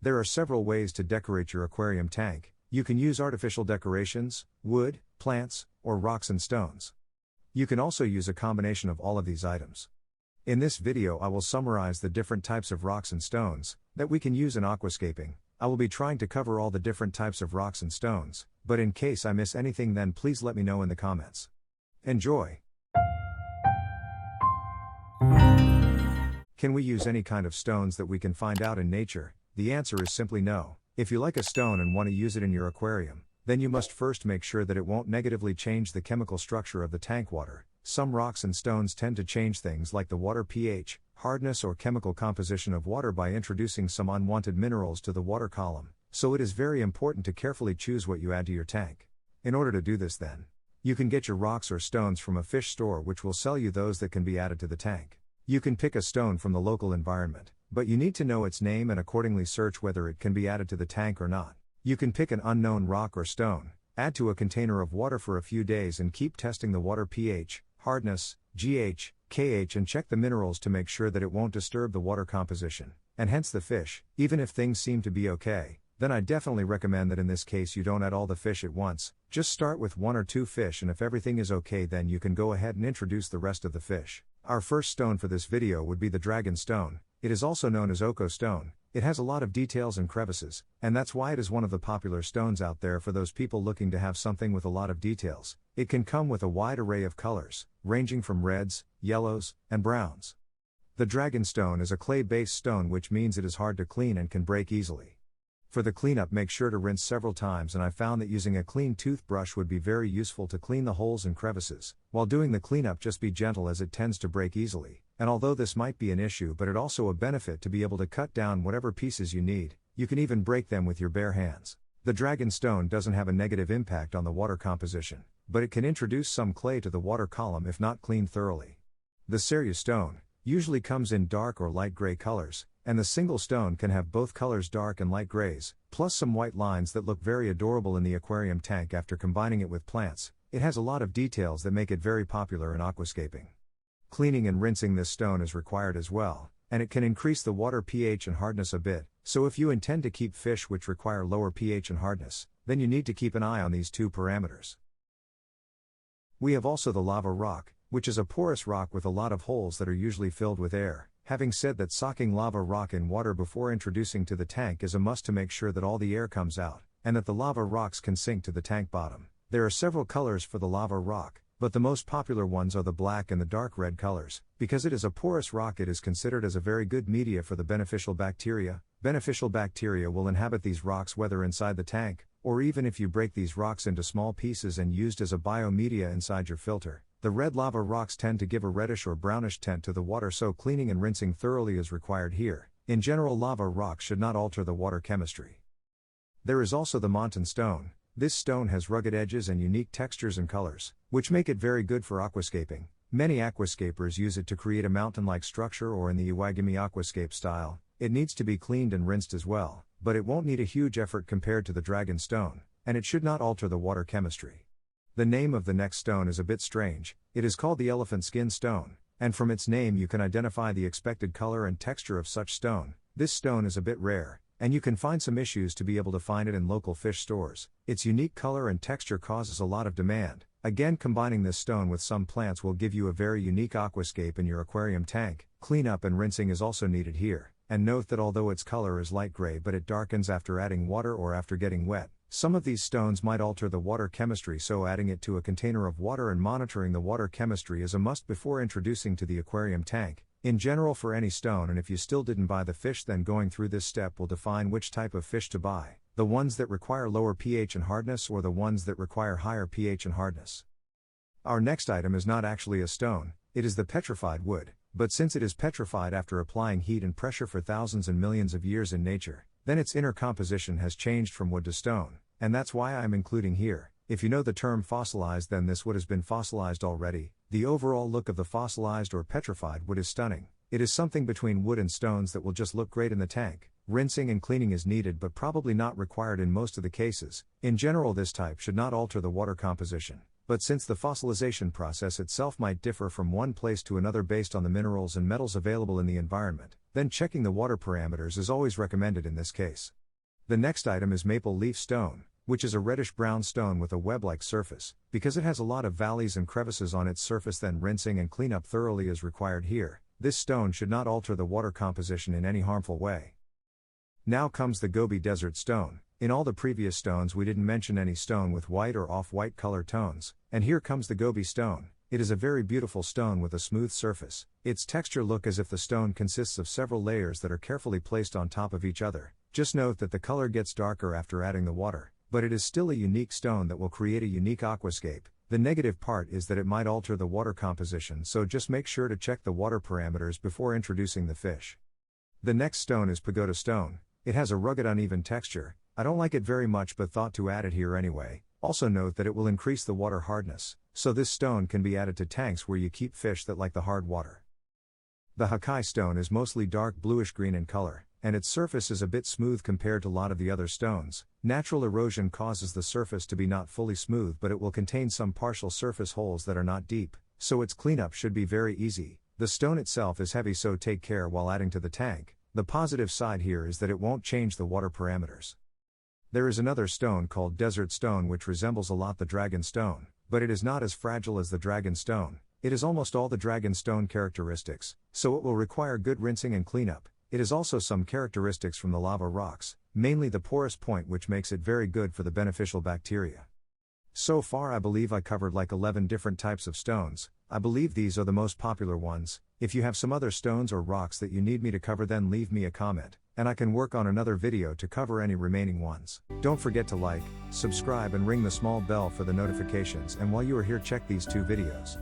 There are several ways to decorate your aquarium tank. You can use artificial decorations, wood, plants, or rocks and stones. You can also use a combination of all of these items. In this video I will summarize the different types of rocks and stones that we can use in aquascaping. I will be trying to cover all the different types of rocks and stones, but in case I miss anything then please let me know in the comments. Enjoy! Can we use any kind of stones that we can find out in nature? The answer is simply no. If you like a stone and want to use it in your aquarium, then you must first make sure that it won't negatively change the chemical structure of the tank water. Some rocks and stones tend to change things like the water pH, hardness or chemical composition of water by introducing some unwanted minerals to the water column, so it is very important to carefully choose what you add to your tank. In order to do this then, you can get your rocks or stones from a fish store which will sell you those that can be added to the tank. You can pick a stone from the local environment, but you need to know its name and accordingly search whether it can be added to the tank or not. You can pick an unknown rock or stone, add to a container of water for a few days and keep testing the water pH, hardness, GH, KH and check the minerals to make sure that it won't disturb the water composition, and hence the fish. Even if things seem to be okay, then I definitely recommend that in this case you don't add all the fish at once, just start with 1 or 2 fish and if everything is okay then you can go ahead and introduce the rest of the fish. Our first stone for this video would be the Dragon Stone. It is also known as Ohko Stone. It has a lot of details and crevices, and that's why it is one of the popular stones out there for those people looking to have something with a lot of details. It can come with a wide array of colors, ranging from reds, yellows, and browns. The Dragon Stone is a clay-based stone which means it is hard to clean and can break easily. For the cleanup make sure to rinse several times and I found that using a clean toothbrush would be very useful to clean the holes and crevices. While doing the cleanup just be gentle as it tends to break easily, and although this might be an issue but it also a benefit to be able to cut down whatever pieces you need, you can even break them with your bare hands. The Dragon Stone doesn't have a negative impact on the water composition, but it can introduce some clay to the water column if not cleaned thoroughly. The Seiryu Stone usually comes in dark or light gray colors, and the single stone can have both colors dark and light grays, plus some white lines that look very adorable in the aquarium tank after combining it with plants. It has a lot of details that make it very popular in aquascaping. Cleaning and rinsing this stone is required as well, and it can increase the water pH and hardness a bit, so if you intend to keep fish which require lower pH and hardness, then you need to keep an eye on these two parameters. We have also the lava rock, which is a porous rock with a lot of holes that are usually filled with air. Having said that, soaking lava rock in water before introducing to the tank is a must to make sure that all the air comes out, and that the lava rocks can sink to the tank bottom. There are several colors for the lava rock, but the most popular ones are the black and the dark red colors. Because it is a porous rock, it is considered as a very good media for the beneficial bacteria. Beneficial bacteria will inhabit these rocks whether inside the tank, or even if you break these rocks into small pieces and used as a biomedia inside your filter. The red lava rocks tend to give a reddish or brownish tint to the water, so cleaning and rinsing thoroughly is required here. In general, lava rocks should not alter the water chemistry. There is also the Manten Stone. This stone has rugged edges and unique textures and colors, which make it very good for aquascaping. Many aquascapers use it to create a mountain-like structure, or in the Iwagami aquascape style, it needs to be cleaned and rinsed as well, but it won't need a huge effort compared to the Dragon Stone, and it should not alter the water chemistry. The name of the next stone is a bit strange. It is called the Elephant Skin Stone, and from its name you can identify the expected color and texture of such stone. This stone is a bit rare, and you can find some issues to be able to find it in local fish stores. Its unique color and texture causes a lot of demand. Again, combining this stone with some plants will give you a very unique aquascape in your aquarium tank. Cleanup and rinsing is also needed here, and note that although its color is light gray but it darkens after adding water or after getting wet. Some of these stones might alter the water chemistry, so adding it to a container of water and monitoring the water chemistry is a must before introducing to the aquarium tank. In general, for any stone, and if you still didn't buy the fish, then going through this step will define which type of fish to buy, the ones that require lower pH and hardness or the ones that require higher pH and hardness. Our next item is not actually a stone, it is the petrified wood, but since it is petrified after applying heat and pressure for thousands and millions of years in nature, then its inner composition has changed from wood to stone, and that's why I'm including here. If you know the term fossilized, then this wood has been fossilized already. The overall look of the fossilized or petrified wood is stunning. It is something between wood and stones that will just look great in the tank. Rinsing and cleaning is needed but probably not required in most of the cases. In general, this type should not alter the water composition. But since the fossilization process itself might differ from one place to another based on the minerals and metals available in the environment, then checking the water parameters is always recommended in this case. The next item is maple leaf stone, which is a reddish-brown stone with a web-like surface. Because it has a lot of valleys and crevices on its surface, then rinsing and cleanup thoroughly is required here. This stone should not alter the water composition in any harmful way. Now comes the Gobi desert stone. In all the previous stones we didn't mention any stone with white or off-white color tones, and here comes the Gobi stone. It is a very beautiful stone with a smooth surface. Its texture look as if the stone consists of several layers that are carefully placed on top of each other. Just note that the color gets darker after adding the water, but it is still a unique stone that will create a unique aquascape. The negative part is that it might alter the water composition, so just make sure to check the water parameters before introducing the fish. The next stone is Pagoda Stone. It has a rugged uneven texture. I don't like it very much but thought to add it here anyway. Also note that it will increase the water hardness, so this stone can be added to tanks where you keep fish that like the hard water. The Hakkai Stone is mostly dark bluish-green in color, and its surface is a bit smooth compared to a lot of the other stones. Natural erosion causes the surface to be not fully smooth, but it will contain some partial surface holes that are not deep, so its cleanup should be very easy. The stone itself is heavy, so take care while adding to the tank. The positive side here is that it won't change the water parameters. There is another stone called Desert Stone which resembles a lot the Dragon Stone, but it is not as fragile as the Dragon Stone. It has almost all the Dragon Stone characteristics, so it will require good rinsing and cleanup. It has also some characteristics from the lava rocks, mainly the porous point, which makes it very good for the beneficial bacteria. So far I believe I covered like 11 different types of stones. I believe these are the most popular ones. If you have some other stones or rocks that you need me to cover, then leave me a comment, and I can work on another video to cover any remaining ones. Don't forget to like, subscribe and ring the small bell for the notifications, and while you are here check these two videos.